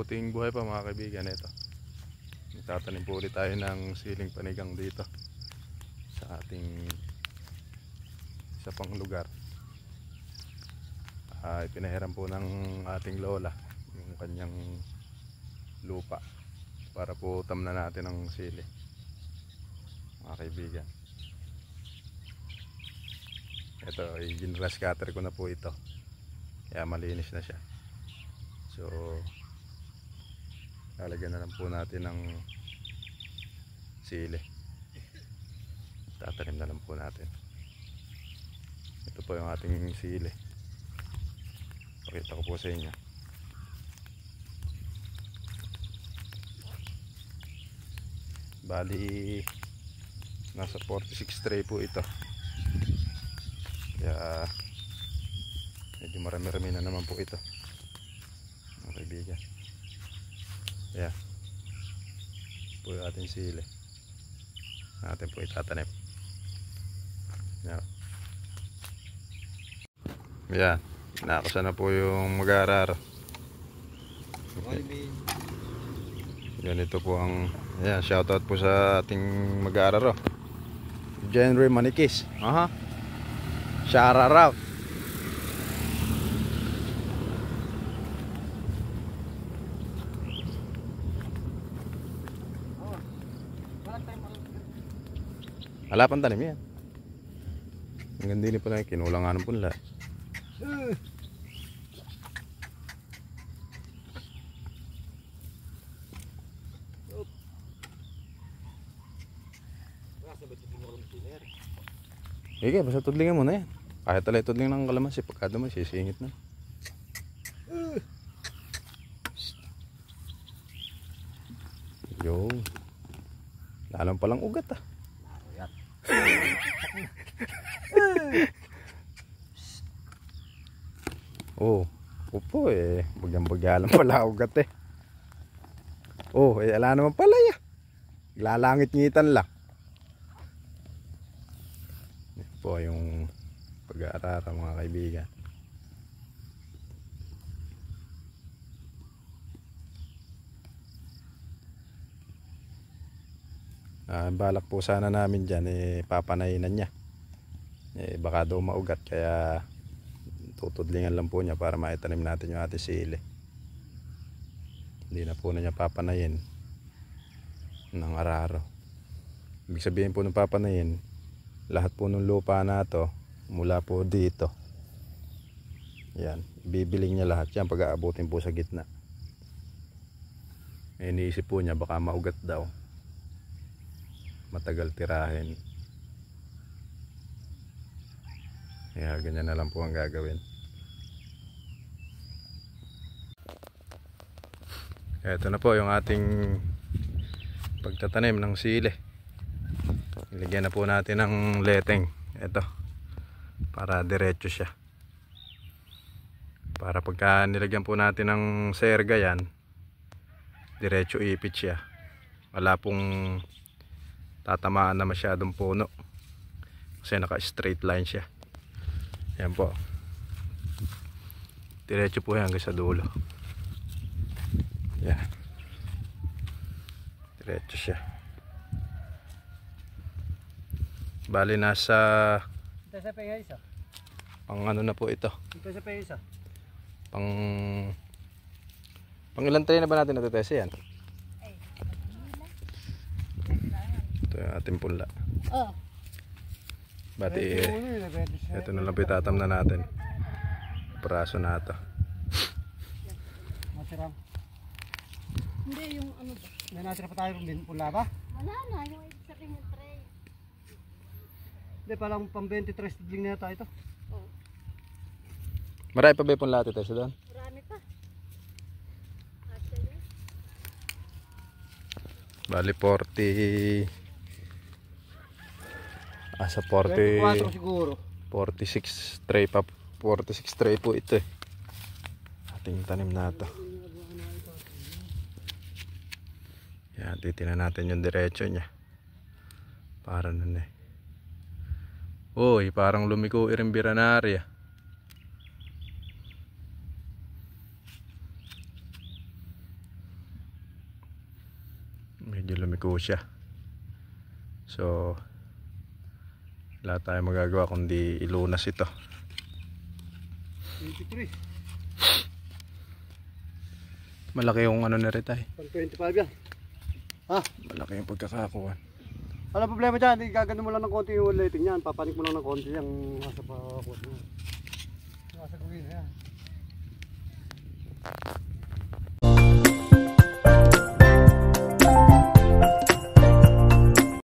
mabuting buhay pa mga kaibigan. Ito, magtatanim po ulit tayo ng siling panigang dito sa ating isa pang lugar. Pinahiram po ng ating lola yung kanyang lupa para po tamnan natin ng sili mga kaibigan. Ito, i-grass cutter ko na po ito kaya malinis na siya. So lalagyan na lang po natin ng sili, tatanim na lang po natin. Ito po yung ating sili, pakita ko po sa inyo. Bali nasa 46 tray po ito, kaya medyo marami-rami na naman po ito mga kaibigan. Ayan po yung ating sili natin po itatanim. Ayan, nakasa na po yung mag-aarar. Ganito po ang, ayan, shoutout po sa ating mag-aarar, January Manikis. Shout. Wala pang tanim yan. Ang ganda din po na kinulang nga ng punla. Sige, basta tudlingan mo na yan. Kahit talay tudling ng kalamansi, pagka naman sisingit na. Yo, lalang palang ugat Oh, upo bagyang-bagyalan pala ugat ala naman pala lalangit-ngitan lang. Ito po yung pag-aarara mga kaibigan. Balak po sana namin dyan papanayinan niya, baka daw maugat, kaya tutudlingan lang po niya para maitanim natin yung ating sili. Hindi na po na niya papanayin ng araro. Ibig sabihin po ng papanayin, lahat po ng lupa na to mula po dito, yan, bibiling niya lahat yan pag aabutin po sa gitna. Iniisip po niya baka maugat daw, matagal tirahin, kaya ganyan na lang po ang gagawin. Ito na po yung ating pagtatanim ng sili. Ilagyan na po natin ng leteng ito para diretso siya, para pagka nilagyan po natin ng serga yan, diretso ipit siya, wala pong tatamaan na masyadong puno kasi naka straight line siya. Yan po, diretso po yan hanggang sa dulo. Yan, diretso siya. Bali nasa pang ano na po ito, pang ilang tray na ba natin natutese yan? Ito yung ating punla. Bati ito na lang pitatam na natin, praso na ito. Hindi yung ano ba? May nasira pa tayo kung pula ba? Wala na, yung sa kanyang tray. Hindi, parang pang 23 tudling na yata ito. Marami pa ba yung punla ito doon? Marami pa. Bali 40 sa 24 siguro. 46 tray pa, 46 tray po ito ating tanim na ito. Yan, titinan natin yung diretso niya para nun Uy, parang lumiko iring biranarya. lumiko siya. So wala tayong magagawa kundi ilunas ito. 23. Malaki yung ano na rin tayo. Pang 25 yan. Ha? Malaki yung pagkakakuha. Ano problema dyan? Gagano mo lang ng konti yung lighting yan. Papanik mo lang ng konti yung nasa pa